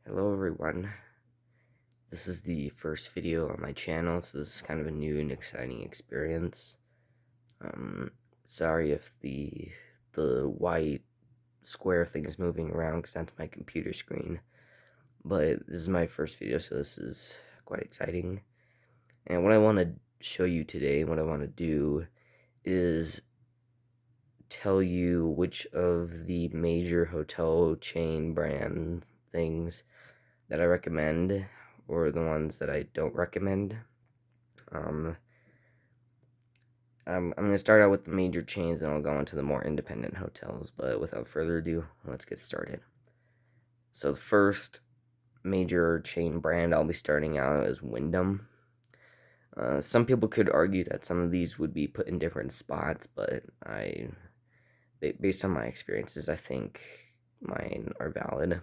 Hello everyone, this is the first video on my channel, so this is kind of a new and exciting experience. Sorry if the white square thing is moving around because that's my computer screen, but this is my first video, so this is quite exciting. And what I want to show you today, what I want to do is tell you which of the major hotel chain brand things that I recommend, or the ones that I don't recommend. I'm going to start out with the major chains, and I'll go into the more independent hotels. But without further ado, let's get started. So the first major chain brand I'll be starting out is Wyndham. Some people could argue that some of these would be put in different spots, but based on my experiences, I think mine are valid.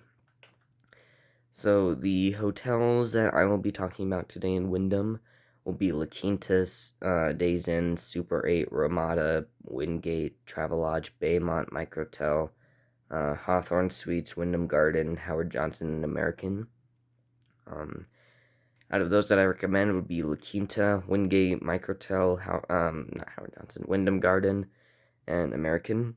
So the hotels that I will be talking about today in Wyndham will be La Quintas, Days Inn, Super 8, Ramada, Wingate, Travelodge, Baymont, Microtel, Hawthorne Suites, Wyndham Garden, Howard Johnson, and American. Out of those that I recommend would be La Quinta, Wingate, Microtel, not Howard Johnson, Wyndham Garden, and American.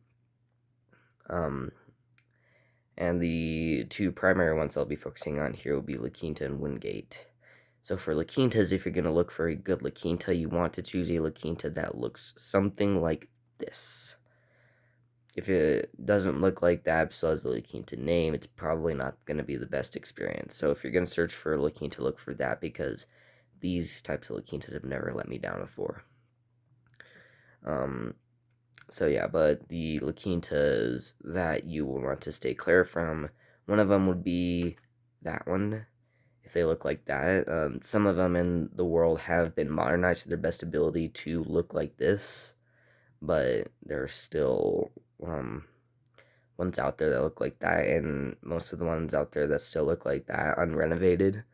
And the two primary ones I'll be focusing on here will be La Quinta and Wingate. So for La Quintas, if you're going to look for a good La Quinta, you want to choose a La Quinta that looks something like this. If it doesn't look like that, so has the La Quinta name, it's probably not going to be the best experience. So if you're going to search for La Quinta, look for that, because these types of La Quintas have never let me down before. So yeah, but the La Quintas that you will want to stay clear from, one of them would be that one, if they look like that. Some of them in the world have been modernized to their best ability to look like this, but there are still ones out there that look like that, and most of the ones out there that still look like that, unrenovated,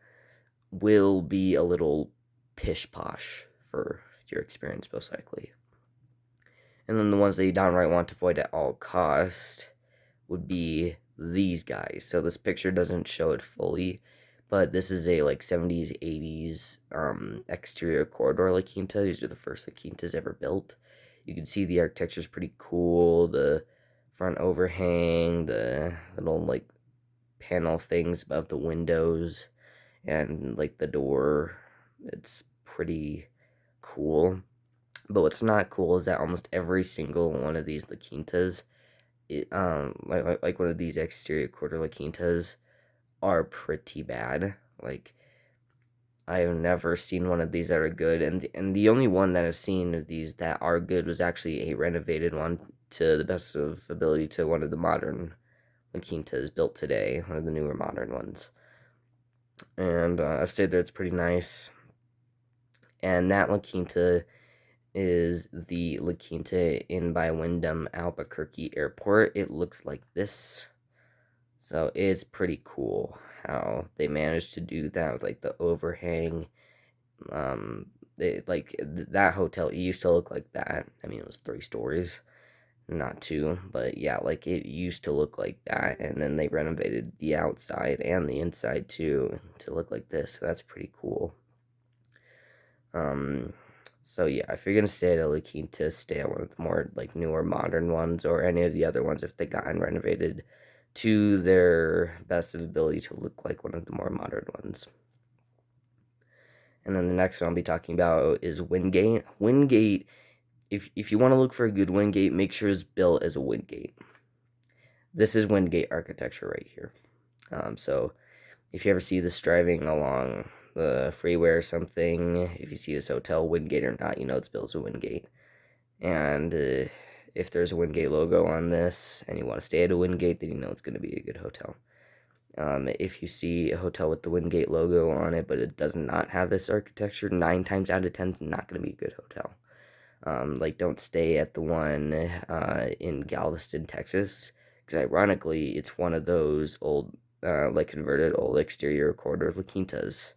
will be a little pish-posh for your experience, most likely. And then the ones that you downright want to avoid at all cost would be these guys. So this picture doesn't show it fully, but this is a like 70s, 80s exterior corridor La Quinta. These are the first La Quintas ever built. You can see the architecture is pretty cool. The front overhang, the little like panel things above the windows, and like the door. It's pretty cool. But what's not cool is that almost every single one of these La Quintas, like one of these exterior quarter La Quintas, are pretty bad. Like, I've never seen one of these that are good, and the only one that I've seen of these that are good was actually a renovated one to the best of ability to one of the modern La Quintas built today, one of the newer modern ones. And I've stayed there; it's pretty nice. And that La Quinta is the La Quinta Inn by Wyndham Albuquerque Airport. It looks like this. So it's pretty cool how they managed to do that with like the overhang. That hotel, it used to look like that. I mean, it was 3 stories, not 2, but yeah, like it used to look like that, and then they renovated the outside and the inside too to look like this. So that's pretty cool. So yeah, if you're gonna stay at a La Quinta, stay at one of the more like newer modern ones, or any of the other ones if they gotten renovated to their best of ability to look like one of the more modern ones. And then the next one I'll be talking about is Wingate. Wingate, if you want to look for a good Wingate, make sure it's built as a Wingate. This is Wingate architecture right here. So if you ever see this driving along the freeway or something, if you see this hotel, Wingate or not, you know it's built as a Wingate. And if there's a Wingate logo on this and you want to stay at a Wingate, then you know it's going to be a good hotel. If you see a hotel with the Wingate logo on it, but it does not have this architecture, 9 times out of 10, it's not going to be a good hotel. Like, don't stay at the one in Galveston, Texas, because ironically, it's one of those old, like converted old exterior corridor La Quintas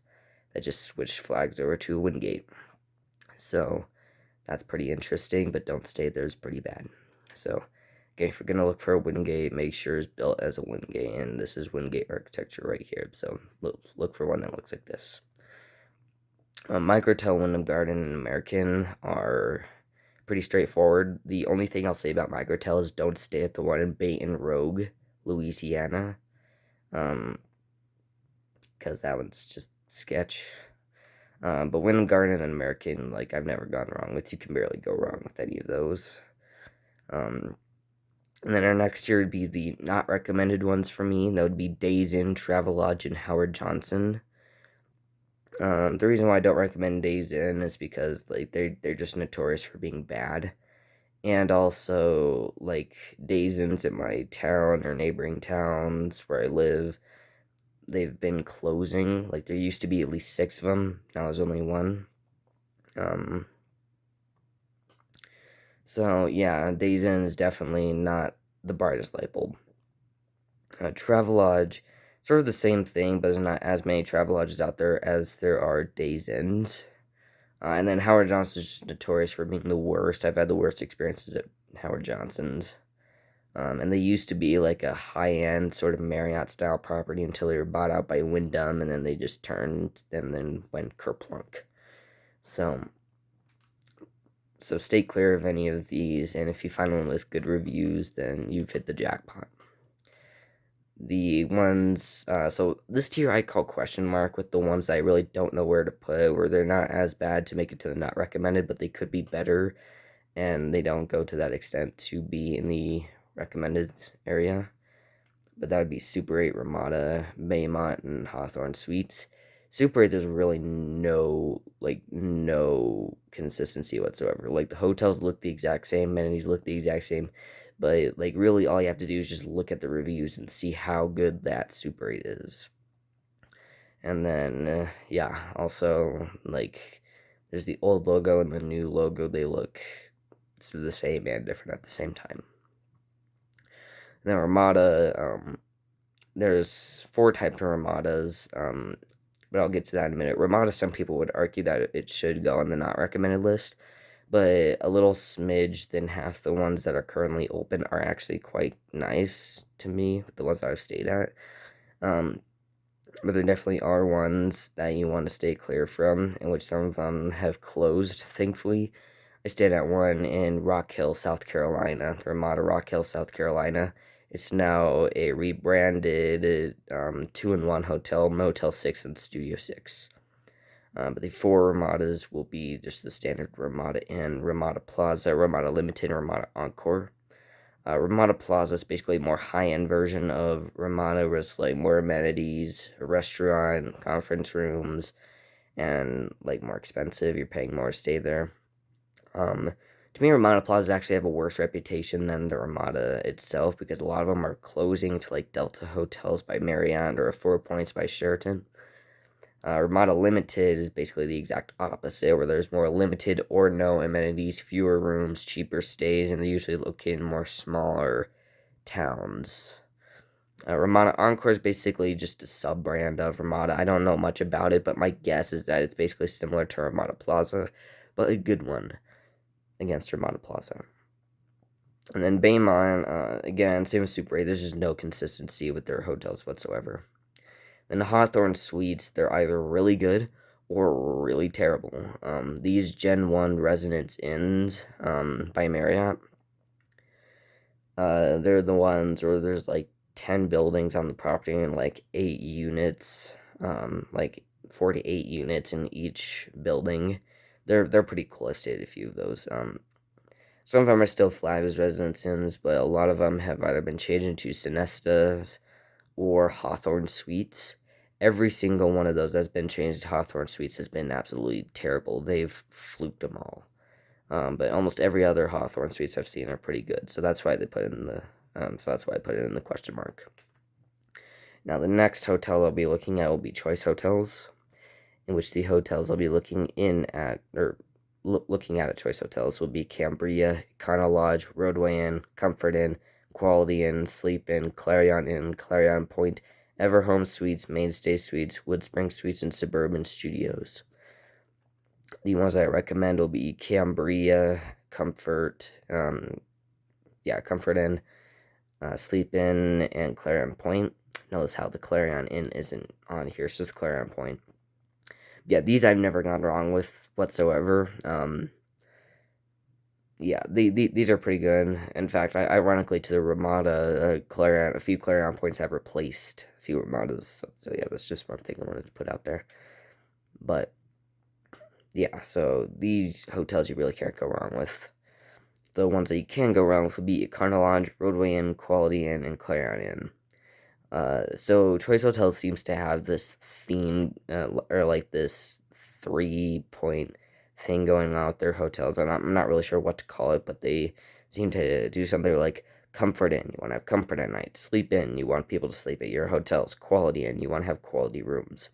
that just switched flags over to Wingate. So that's pretty interesting, but don't stay there, it's pretty bad. So if you're gonna look for a Wingate, make sure it's built as a Wingate, and this is Wingate architecture right here. So look for one that looks like this. Microtel, Wyndham Garden, and American are pretty straightforward. The only thing I'll say about Microtel is don't stay at the one in Baton Rouge, Louisiana, because that one's just sketch. But Wyndham Garden and American, like, I've never gone wrong with. You can barely go wrong with any of those. And then our next tier would be the not recommended ones for me. That would be Days Inn, Travelodge, and Howard Johnson. The reason why I don't recommend Days Inn is because, like, they're just notorious for being bad. And also, like, Days Inns in my town or neighboring towns where I live, they've been closing. Like, there used to be at least 6 of them. Now there's only one. So, yeah, Days Inn is definitely not the brightest light bulb. Travelodge, sort of the same thing, but there's not as many Travelodges out there as there are Days Inns. And then Howard Johnson's just notorious for being the worst. I've had the worst experiences at Howard Johnson's. And they used to be like a high-end sort of Marriott-style property until they were bought out by Wyndham, and then they just turned and then went kerplunk. So stay clear of any of these, and if you find one with good reviews, then you've hit the jackpot. The ones, so this tier I call question mark, with the ones I really don't know where to put, where they're not as bad to make it to the not recommended, but they could be better, and they don't go to that extent to be in the recommended area. But that would be Super 8, Ramada, Baymont, and Hawthorne Suites. Super 8, there's really no consistency whatsoever. Like, the hotels look the exact same, amenities look the exact same, but, like, really all you have to do is just look at the reviews and see how good that Super 8 is. And then, yeah, also, like, there's the old logo and the new logo. They look the same and different at the same time. And then Ramada, there's 4 types of Ramadas, but I'll get to that in a minute. Ramada, some people would argue that it should go on the not recommended list, but a little smidge than half the ones that are currently open are actually quite nice to me, the ones that I've stayed at. But there definitely are ones that you want to stay clear from, in which some of them have closed, thankfully. I stayed at one in Rock Hill, South Carolina, the Ramada Rock Hill, South Carolina. It's now a rebranded 2-in-1 hotel, Motel 6 and Studio 6. But the 4 Ramadas will be just the standard Ramada Inn, Ramada Plaza, Ramada Limited, and Ramada Encore. Ramada Plaza is basically a more high-end version of Ramada, with like more amenities, a restaurant, conference rooms, and like more expensive. You're paying more to stay there. To me, Ramada Plazas actually have a worse reputation than the Ramada itself, because a lot of them are closing to like Delta Hotels by Marriott or 4 Points by Sheraton. Ramada Limited is basically the exact opposite, where there's more limited or no amenities, fewer rooms, cheaper stays, and they're usually located in more smaller towns. Ramada Encore is basically just a sub-brand of Ramada. I don't know much about it, but my guess is that it's basically similar to Ramada Plaza, but a good one against Ramada Plaza. And then Baymont, again, same as Super 8, there's just no consistency with their hotels whatsoever. And the Hawthorne Suites, they're either really good or really terrible. These Gen 1 Residence Inns by Marriott, they're the ones where there's like 10 buildings on the property and like 8 units, like 4 to 8 units in each building. They're pretty cool. I've stayed at a few of those. Some of them are still flagged as Residence Inns, but a lot of them have either been changed into Sinestas or Hawthorne Suites. Every single one of those that's been changed to Hawthorne Suites has been absolutely terrible. They've fluked them all. But almost every other Hawthorne Suites I've seen are pretty good. So that's why they put it in the that's why I put it in the question mark. Now the next hotel I'll be looking at will be Choice Hotels, in which the hotels I'll be looking at Choice Hotels will be Cambria, Econo Lodge, Roadway Inn, Comfort Inn, Quality Inn, Sleep Inn, Clarion Point, Everhome Suites, Mainstay Suites, Woodspring Suites, and Suburban Studios. The ones I recommend will be Cambria, Comfort, yeah, Comfort Inn, Sleep Inn, and Clarion Point. Notice how the Clarion Inn isn't on here, so it's Clarion Point. Yeah, these I've never gone wrong with whatsoever. Yeah, these are pretty good. In fact, ironically, to the Ramada, Clarion, a few Clarion Points have replaced a few Ramadas. So yeah, that's just one thing I wanted to put out there. But yeah, so these hotels you really can't go wrong with. The ones that you can go wrong with would be Econo Lodge, Roadway Inn, Quality Inn, and Clarion Inn. So Choice Hotels seems to have this theme, or like this 3 point thing going on with their hotels. I'm not really sure what to call it, but they seem to do something like Comfort Inn. You want to have comfort at night. Sleep Inn. You want people to sleep at your hotels. Quality Inn. You want to have quality rooms.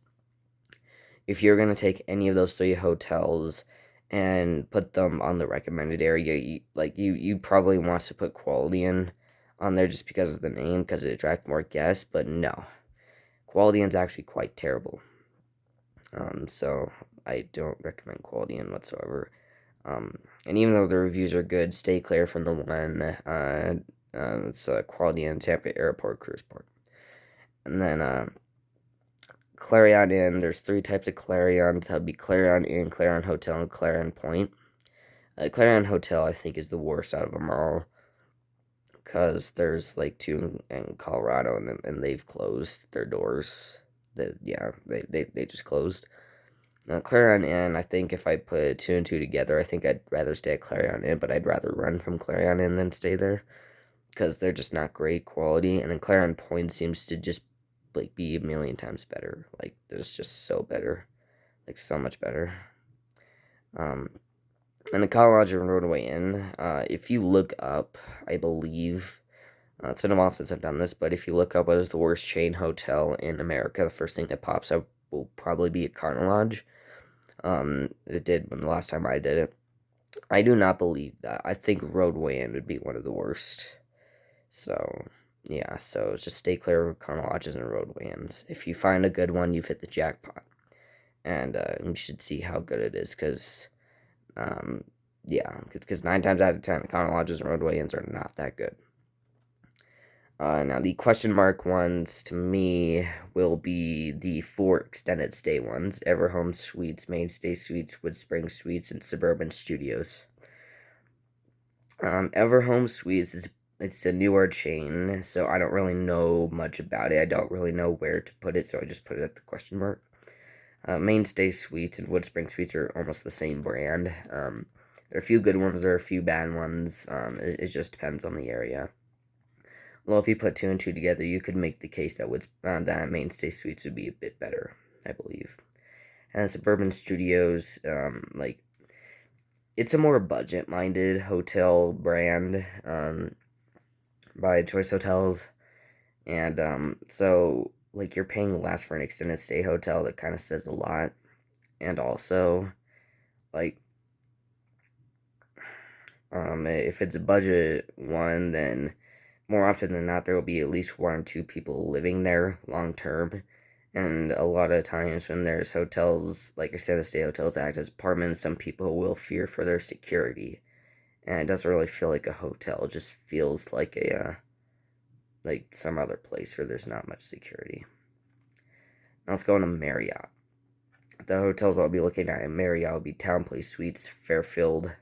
If you're gonna take any of those three hotels and put them on the recommended area, you probably want to put Quality Inn on there just because of the name, because it attracts more guests. But no, Quality Inn's actually quite terrible. So I don't recommend Quality Inn whatsoever. And even though the reviews are good, stay clear from the one. It's Quality Inn Tampa Airport Cruise Port. And then Clarion Inn. There's three types of Clarions. That would be Clarion Inn, Clarion Hotel, and Clarion Point. Clarion Hotel, I think, is the worst out of them all, because there's like two in Colorado, and they've closed their doors. They just closed. Clarion Inn, I think if I put two and two together, I think I'd rather stay at Clarion Inn, but I'd rather run from Clarion Inn than stay there, because they're just not great quality. And then Clarion Point seems to just like be a million times better. Like, it's just so better, like so much better. And the Colorado Roadway Inn, if you look up, I believe, it's been a while since I've done this, but if you look up what is the worst chain hotel in America, the first thing that pops up will probably be Econo Lodge. It did when the last time I did it. I do not believe that. I think Roadway Inn would be one of the worst. So, yeah, so just stay clear of Econo Lodges and Roadway Inns. If you find a good one, you've hit the jackpot. And you should see how good it is, because yeah, because 9 times out of 10, Econo Lodges and Roadway Inns are not that good. Now, the question mark ones to me will be the 4 extended stay ones: Everhome Suites, Mainstay Suites, Woodspring Suites, and Suburban Studios. Everhome Suites it's a newer chain, so I don't really know much about it. I don't really know where to put it, so I just put it at the question mark. Mainstay Suites and Woodspring Suites are almost the same brand. There are a few good ones, there are a few bad ones. It just depends on the area. Well, if you put two and two together, you could make the case that Mainstay Suites would be a bit better, I believe. And Suburban Studios, it's a more budget-minded hotel brand by Choice Hotels, and so like you're paying less for an extended stay hotel. That kind of says a lot. And also, like, if it's a budget one, then more often than not there will be at least 1 or 2 people living there long term. And a lot of times when there's hotels, like extended stay hotels act as apartments, some people will fear for their security, and it doesn't really feel like a hotel. It just feels like like some other place where there's not much security. Now let's go into Marriott. The hotels I'll be looking at in Marriott will be Town Place Suites, Fairfield,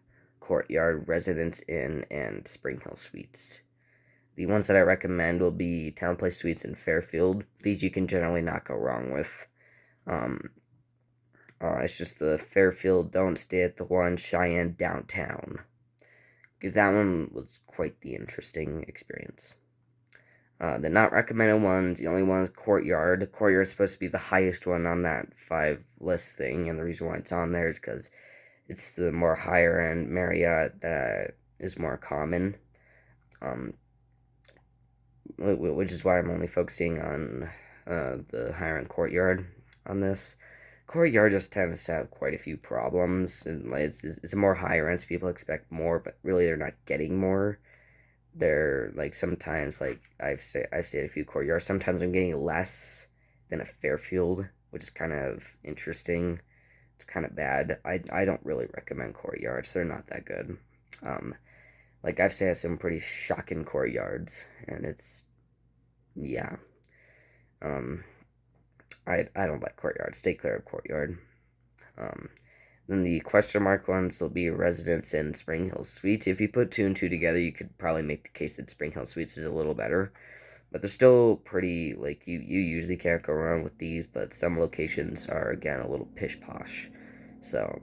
Courtyard, Residence Inn, and Spring Hill Suites. The ones that I recommend will be Town Place Suites and Fairfield. These you can generally not go wrong with. It's just the Fairfield, don't stay at the one Cheyenne downtown, because that one was quite the interesting experience. The not recommended ones, the only one is Courtyard. Courtyard is supposed to be the highest one on that 5 list thing, and the reason why it's on there is because it's the more higher end Marriott that is more common. Which is why I'm only focusing on the higher end Courtyard on this. Courtyard just tends to have quite a few problems, and like, it's a more higher end, so people expect more, but really they're not getting more. They're like, sometimes, like I've stayed at a few Courtyards. Sometimes I'm getting less than a Fairfield, which is kind of interesting. It's kind of bad. I don't really recommend Courtyards. They're not that good. Like I've stayed at some pretty shocking courtyards, and it's yeah. Um, I don't like courtyard. Stay clear of courtyard. Um, then the question mark ones will be residence in Spring Hill Suites. If you put two and two together, you could probably make the case that Spring Hill Suites is a little better. But they're still pretty, like, you usually can't go wrong with these, but some locations are, again, a little pish posh. So,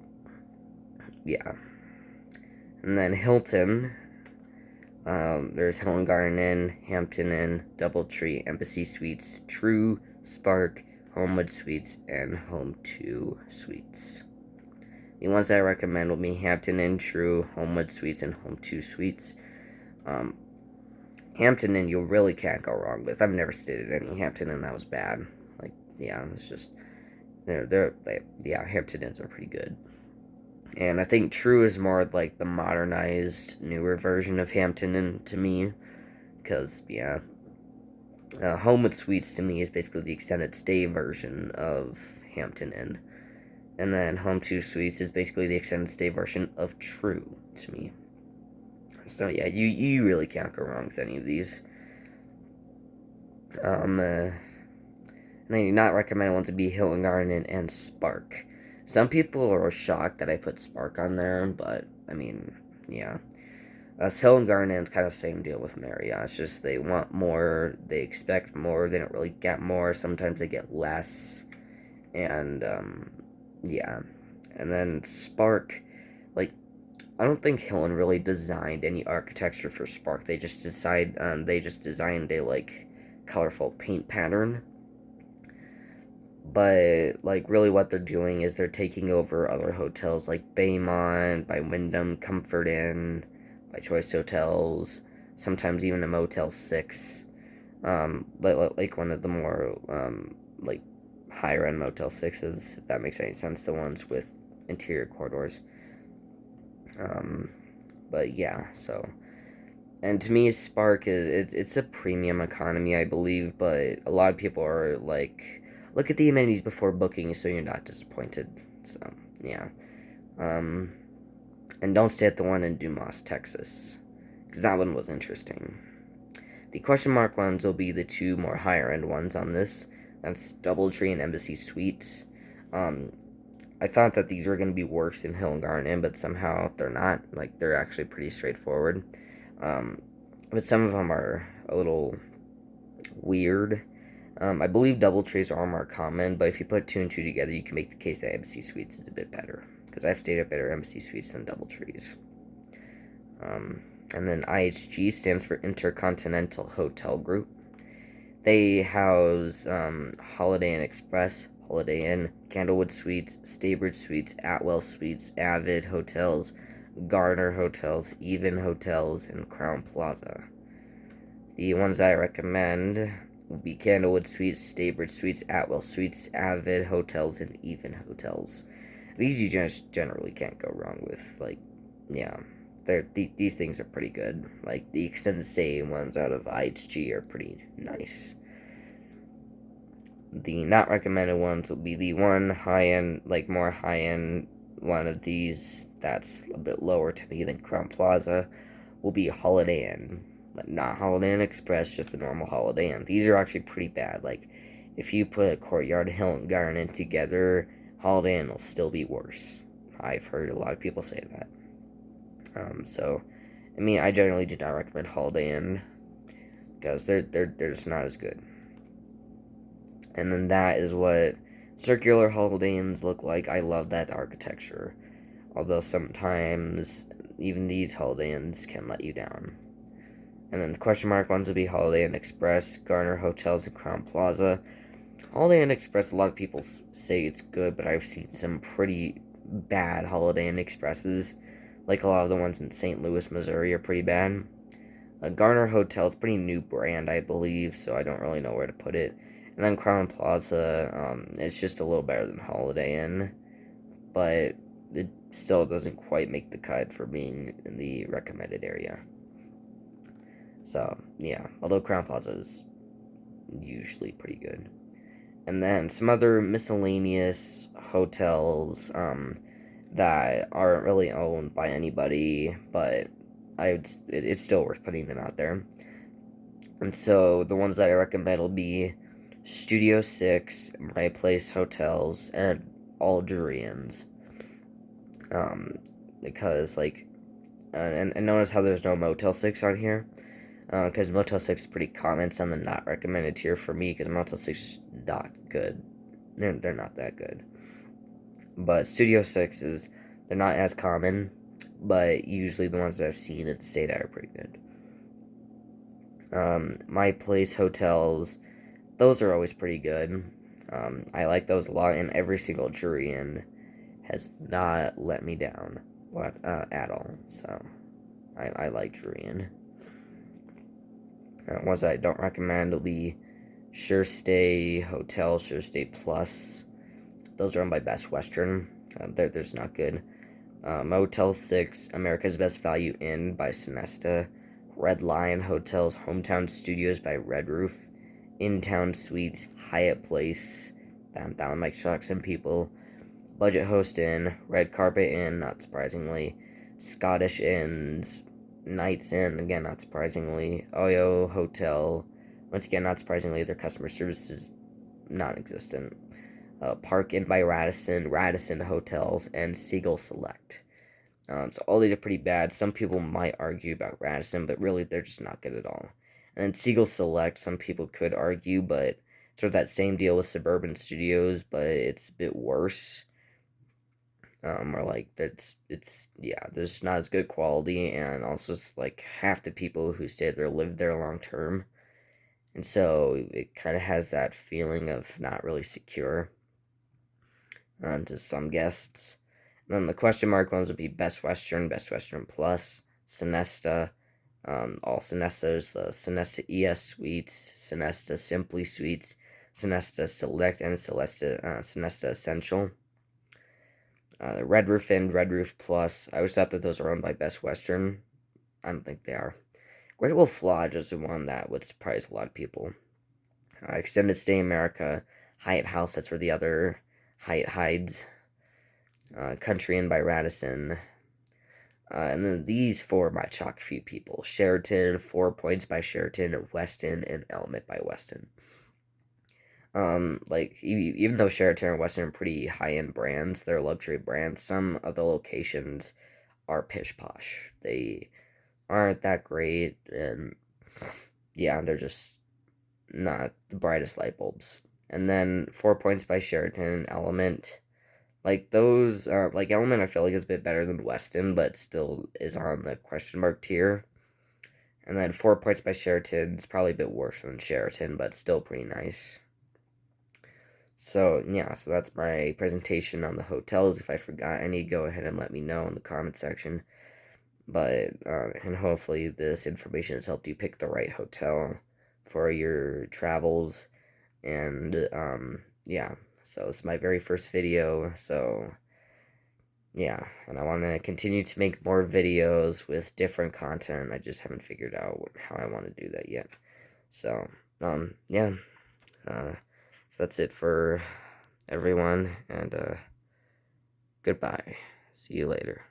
yeah. And then Hilton. There's Hilton Garden Inn, Hampton Inn, Doubletree, Embassy Suites, True, Spark, Homewood Suites, and Home 2 Suites. The ones that I recommend will be Hampton Inn, True, Homewood Suites, and Home 2 Suites. Um, Hampton Inn, you really can't go wrong with. I've never stayed at any Hampton Inn that was bad. Like, yeah, it's just yeah, Hampton Inns are pretty good. And I think True is more like the modernized, newer version of Hampton Inn to me, because yeah, Homewood Suites to me is basically the extended stay version of Hampton Inn, and then Home 2 Suites is basically the extended stay version of True to me. So yeah, you really can't go wrong with any of these. And I do not recommend one to be Hilton Garden and Spark. Some people are shocked that I put Spark on there, but I mean, yeah. Hilton Garden is kind of the same deal with Marriott. It's just they want more, they expect more, they don't really get more. Sometimes they get less, and yeah. And then Spark, like I don't think Hilton really designed any architecture for Spark. They just designed a like colorful paint pattern, but like really what they're doing is they're taking over other hotels like Baymont, by Wyndham, Comfort Inn, by Choice Hotels, sometimes even a Motel 6, like one of the more like higher end Motel 6s, if that makes any sense, the ones with interior corridors. um, but yeah, so, and to me Spark it's a premium economy, I believe, but a lot of people are like, look at the amenities before booking so you're not disappointed. So yeah. um and don't stay at the one in Dumas, Texas, because that one was interesting. The question mark ones will be the two more higher end ones on this. That's Doubletree and Embassy Suites. um I thought that these were going to be worse in Hill and Garden Inn, but somehow they're not. Like, they're actually pretty straightforward. Um, but some of them are a little weird. I believe Doubletrees are more common, but if you put two and two together, you can make the case that Embassy Suites is a bit better. Because I've stayed at better Embassy Suites than Doubletrees. And then IHG stands for Intercontinental Hotel Group. They house Holiday Inn Express, Holiday Inn, Candlewood Suites, Staybridge Suites, Atwell Suites, Avid Hotels, Garner Hotels, Even Hotels, and Crown Plaza. The ones that I recommend will be Candlewood Suites, Staybridge Suites, Atwell Suites, Avid Hotels, and Even Hotels. These you just generally can't go wrong with. Like, yeah, these things are pretty good. Like, the extended stay ones out of IHG are pretty nice. The not recommended ones will be the one high end, like more high end one of these that's a bit lower to me than Crown Plaza will be Holiday Inn. But not Holiday Inn Express, just the normal Holiday Inn. These are actually pretty bad. Like, if you put Courtyard, Hilton Garden Inn together, Holiday Inn will still be worse. I've heard a lot of people say that. So, I mean, I generally do not recommend Holiday Inn because they're just not as good. And then that is what circular Holiday Inns look like. I love that architecture, although sometimes even these Holiday Inns can let you down. And then the question mark ones would be Holiday Inn Express, Garner Hotels, and Crown Plaza. Holiday Inn Express, a lot of people say it's good, but I've seen some pretty bad Holiday Inn Expresses. Like, a lot of the ones in St. Louis, Missouri are pretty bad. Garner Hotel is a pretty new brand, I believe, so I don't really know where to put it. And then Crown Plaza, it's just a little better than Holiday Inn, but it still doesn't quite make the cut for being in the recommended area. So, yeah, although Crown Plaza is usually pretty good. And then some other miscellaneous hotels that aren't really owned by anybody, but it's still worth putting them out there. And so the ones that I recommend will be Studio 6, My Place Hotels, and Algerians. Um, because like, and notice how there's no Motel 6 on here. Because Motel 6 is pretty common. It's on the not recommended tier for me because Motel 6 is not good. They're not that good. But Studio 6 is, they're not as common, but usually the ones that I've seen and stayed at are pretty good. My Place Hotels, those are always pretty good. I like those a lot, and every single jury in has not let me down at all. So I like Jurian. Ones that I don't recommend will be Sure Stay Hotel, Sure Stay Plus. Those are owned by Best Western. They're just not good. Motel 6, America's Best Value Inn by Sonesta. Red Lion Hotels, Hometown Studios by Red Roof. In Town Suites, Hyatt Place. That one might shock some people. Budget Host Inn, Red Carpet Inn, not surprisingly. Scottish Inns, Knights Inn, again, not surprisingly. Oyo Hotel, once again, not surprisingly, their customer service is non-existent. Park Inn by Radisson, Radisson Hotels, and Seagull Select. So all these are pretty bad. Some people might argue about Radisson, but really they're just not good at all. And then Seagull Select, some people could argue, but sort of that same deal with Suburban Studios, but it's a bit worse. Or like it's yeah, there's not as good quality, and also like half the people who stay there live there long term, and so it kind of has that feeling of not really secure to some guests. And then the question mark ones would be Best Western Plus, Sonesta, all Sonestas, Sonesta ES Suites, Sonesta Simply Suites, Sonesta Select, and Sonesta Essential. Red Roof Inn, Red Roof Plus. I always thought that those are owned by Best Western. I don't think they are. Great Wolf Lodge is the one that would surprise a lot of people. Extended Stay America, Hyatt House, that's where the other Hyatt hides. Country Inn by Radisson. And then these four might shock a few people. Sheraton, 4 Points by Sheraton, Westin, and Element by Westin. Like, even though Sheraton and Westin are pretty high-end brands, they're luxury brands, some of the locations are pish-posh. They aren't that great, and yeah, they're just not the brightest light bulbs. And then 4 Points by Sheraton, Element, like those, like Element I feel like is a bit better than Westin, but still is on the question mark tier. And then 4 Points by Sheraton is probably a bit worse than Sheraton, but still pretty nice. So, yeah, so that's my presentation on the hotels. If I forgot any, go ahead and let me know in the comment section. But, and hopefully this information has helped you pick the right hotel for your travels. And, yeah, so this is my very first video, so, yeah, and I want to continue to make more videos with different content. I just haven't figured out how I want to do that yet. So, yeah, so that's it for everyone, and goodbye. See you later.